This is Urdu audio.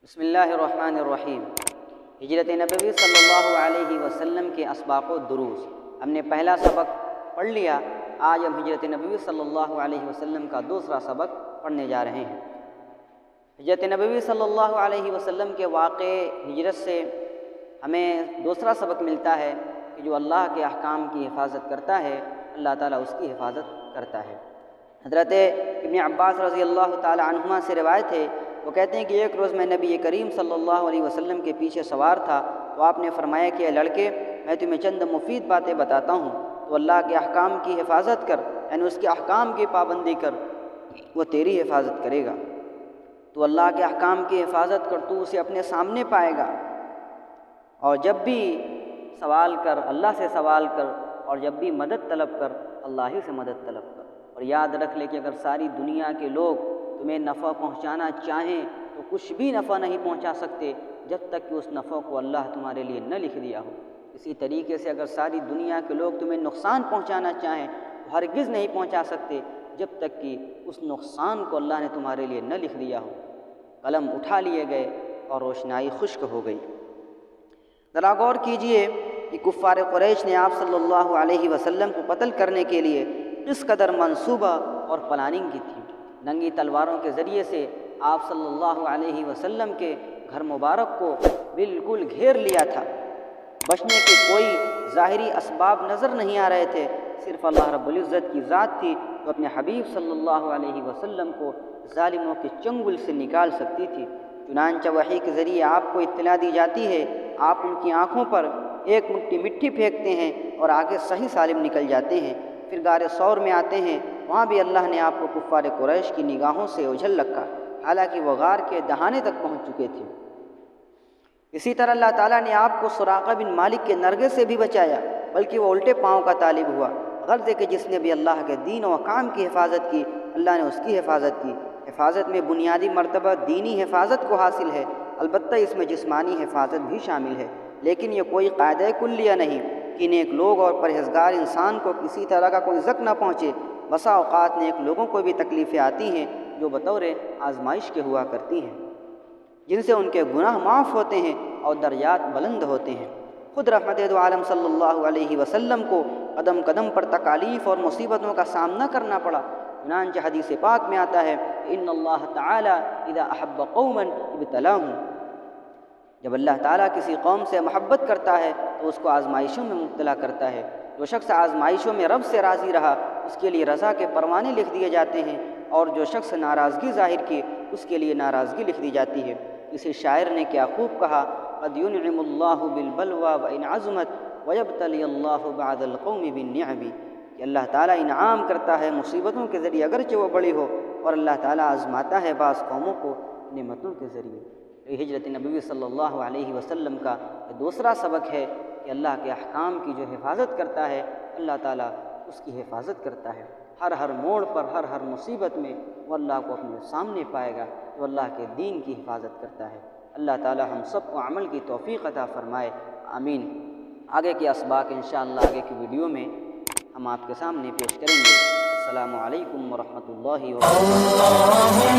بسم اللہ الرحمن الرحیم۔ ہجرت نبوی صلی اللہ علیہ وسلم کے اسباق و دروس ہم نے پہلا سبق پڑھ لیا۔ آج ہم ہجرت نبوی صلی اللہ علیہ وسلم کا دوسرا سبق پڑھنے جا رہے ہیں۔ ہجرت نبوی صلی اللہ علیہ وسلم کے واقع ہجرت سے ہمیں دوسرا سبق ملتا ہے کہ جو اللہ کے احکام کی حفاظت کرتا ہے اللہ تعالیٰ اس کی حفاظت کرتا ہے۔ حضرت ابن عباس رضی اللہ تعالی عنہما سے روایت ہے، وہ کہتے ہیں کہ ایک روز میں نبی کریم صلی اللہ علیہ وسلم کے پیچھے سوار تھا تو آپ نے فرمایا کہ اے لڑکے، میں تمہیں چند مفید باتیں بتاتا ہوں، تو اللہ کے احکام کی حفاظت کر، یعنی اس کے احکام کی پابندی کر، وہ تیری حفاظت کرے گا۔ تو اللہ کے احکام کی حفاظت کر، تو اسے اپنے سامنے پائے گا، اور جب بھی سوال کر اللہ سے سوال کر، اور جب بھی مدد طلب کر اللہ ہی سے مدد طلب کر۔ اور یاد رکھ لے کہ اگر ساری دنیا کے لوگ تمہیں نفع پہنچانا چاہیں تو کچھ بھی نفع نہیں پہنچا سکتے جب تک کہ اس نفع کو اللہ تمہارے لیے نہ لکھ دیا ہو۔ اسی طریقے سے اگر ساری دنیا کے لوگ تمہیں نقصان پہنچانا چاہیں تو ہرگز نہیں پہنچا سکتے جب تک کہ اس نقصان کو اللہ نے تمہارے لیے نہ لکھ دیا ہو۔ قلم اٹھا لیے گئے اور روشنائی خشک ہو گئی۔ ذرا غور کیجئے کہ کفار قریش نے آپ صلی اللہ علیہ وسلم کو قتل کرنے کے لیے کس قدر منصوبہ اور پلاننگ کی تھی۔ ننگی تلواروں کے ذریعے سے آپ صلی اللہ علیہ وسلم کے گھر مبارک کو بالکل گھیر لیا تھا۔ بچنے کے کوئی ظاہری اسباب نظر نہیں آ رہے تھے، صرف اللہ رب العزت کی ذات تھی جو اپنے حبیب صلی اللہ علیہ وسلم کو ظالموں کے چنگل سے نکال سکتی تھی۔ چنانچہ وحی کے ذریعے آپ کو اطلاع دی جاتی ہے، آپ ان کی آنکھوں پر ایک مٹھی مٹی پھینکتے ہیں اور آگے صحیح سالم نکل جاتے ہیں۔ پھر غار ثور میں آتے ہیں، وہاں بھی اللہ نے آپ کو کفار قریش کی نگاہوں سے اجھل رکھا، حالانکہ وہ غار کے دہانے تک پہنچ چکے تھے۔ اسی طرح اللہ تعالیٰ نے آپ کو سراقہ بن مالک کے نرغے سے بھی بچایا، بلکہ وہ الٹے پاؤں کا طالب ہوا۔ غرض ہے کہ جس نے بھی اللہ کے دین و احکام کی حفاظت کی اللہ نے اس کی حفاظت کی۔ حفاظت میں بنیادی مرتبہ دینی حفاظت کو حاصل ہے، البتہ اس میں جسمانی حفاظت بھی شامل ہے، لیکن یہ کوئی قاعدہ کلیہ نہیں کہ نیک لوگ اور پرہیزگار انسان کو کسی طرح کا کوئی زخم نہ پہنچے۔ بسا اوقات نیک لوگوں کو بھی تکلیفیں آتی ہیں جو بطور آزمائش کے ہوا کرتی ہیں، جن سے ان کے گناہ معاف ہوتے ہیں اور درجات بلند ہوتے ہیں۔ خود رحمت دو عالم صلی اللہ علیہ وسلم کو قدم قدم پر تکالیف اور مصیبتوں کا سامنا کرنا پڑا۔ چنانچہ حدیث پاک میں آتا ہے ان اللہ تعالی اذا احب قوما ابتلاهم، جب اللہ تعالیٰ کسی قوم سے محبت کرتا ہے تو اس کو آزمائشوں میں مبتلا کرتا ہے۔ جو شخص آزمائشوں میں رب سے راضی رہا اس کے لیے رضا کے پروانے لکھ دیے جاتے ہیں، اور جو شخص ناراضگی ظاہر کی اس کے لیے ناراضگی لکھ دی جاتی ہے۔ کسی شاعر نے کیا خوب کہا، قد ينعم اللہ بالبلوى وإن عظمت ويبتلي اللہ بعد القوم بالنعم، کہ اللہ تعالیٰ انعام کرتا ہے مصیبتوں کے ذریعے اگرچہ وہ بڑی ہو، اور اللہ تعالیٰ آزماتا ہے بعض قوموں کو نعمتوں کے ذریعے۔ ہجرت نبوی صلی اللہ علیہ وسلم کا دوسرا سبق ہے کہ اللہ کے احکام کی جو حفاظت کرتا ہے اللہ تعالیٰ اس کی حفاظت کرتا ہے۔ ہر موڑ پر ہر مصیبت میں وہ اللہ کو اپنے سامنے پائے گا جو اللہ کے دین کی حفاظت کرتا ہے۔ اللہ تعالیٰ ہم سب کو عمل کی توفیق عطا فرمائے، آمین۔ آگے کے اسباق انشاءاللہ آگے کی ویڈیو میں ہم آپ کے سامنے پیش کریں گے۔ السلام علیکم ورحمۃ اللہ وبرکاتہ۔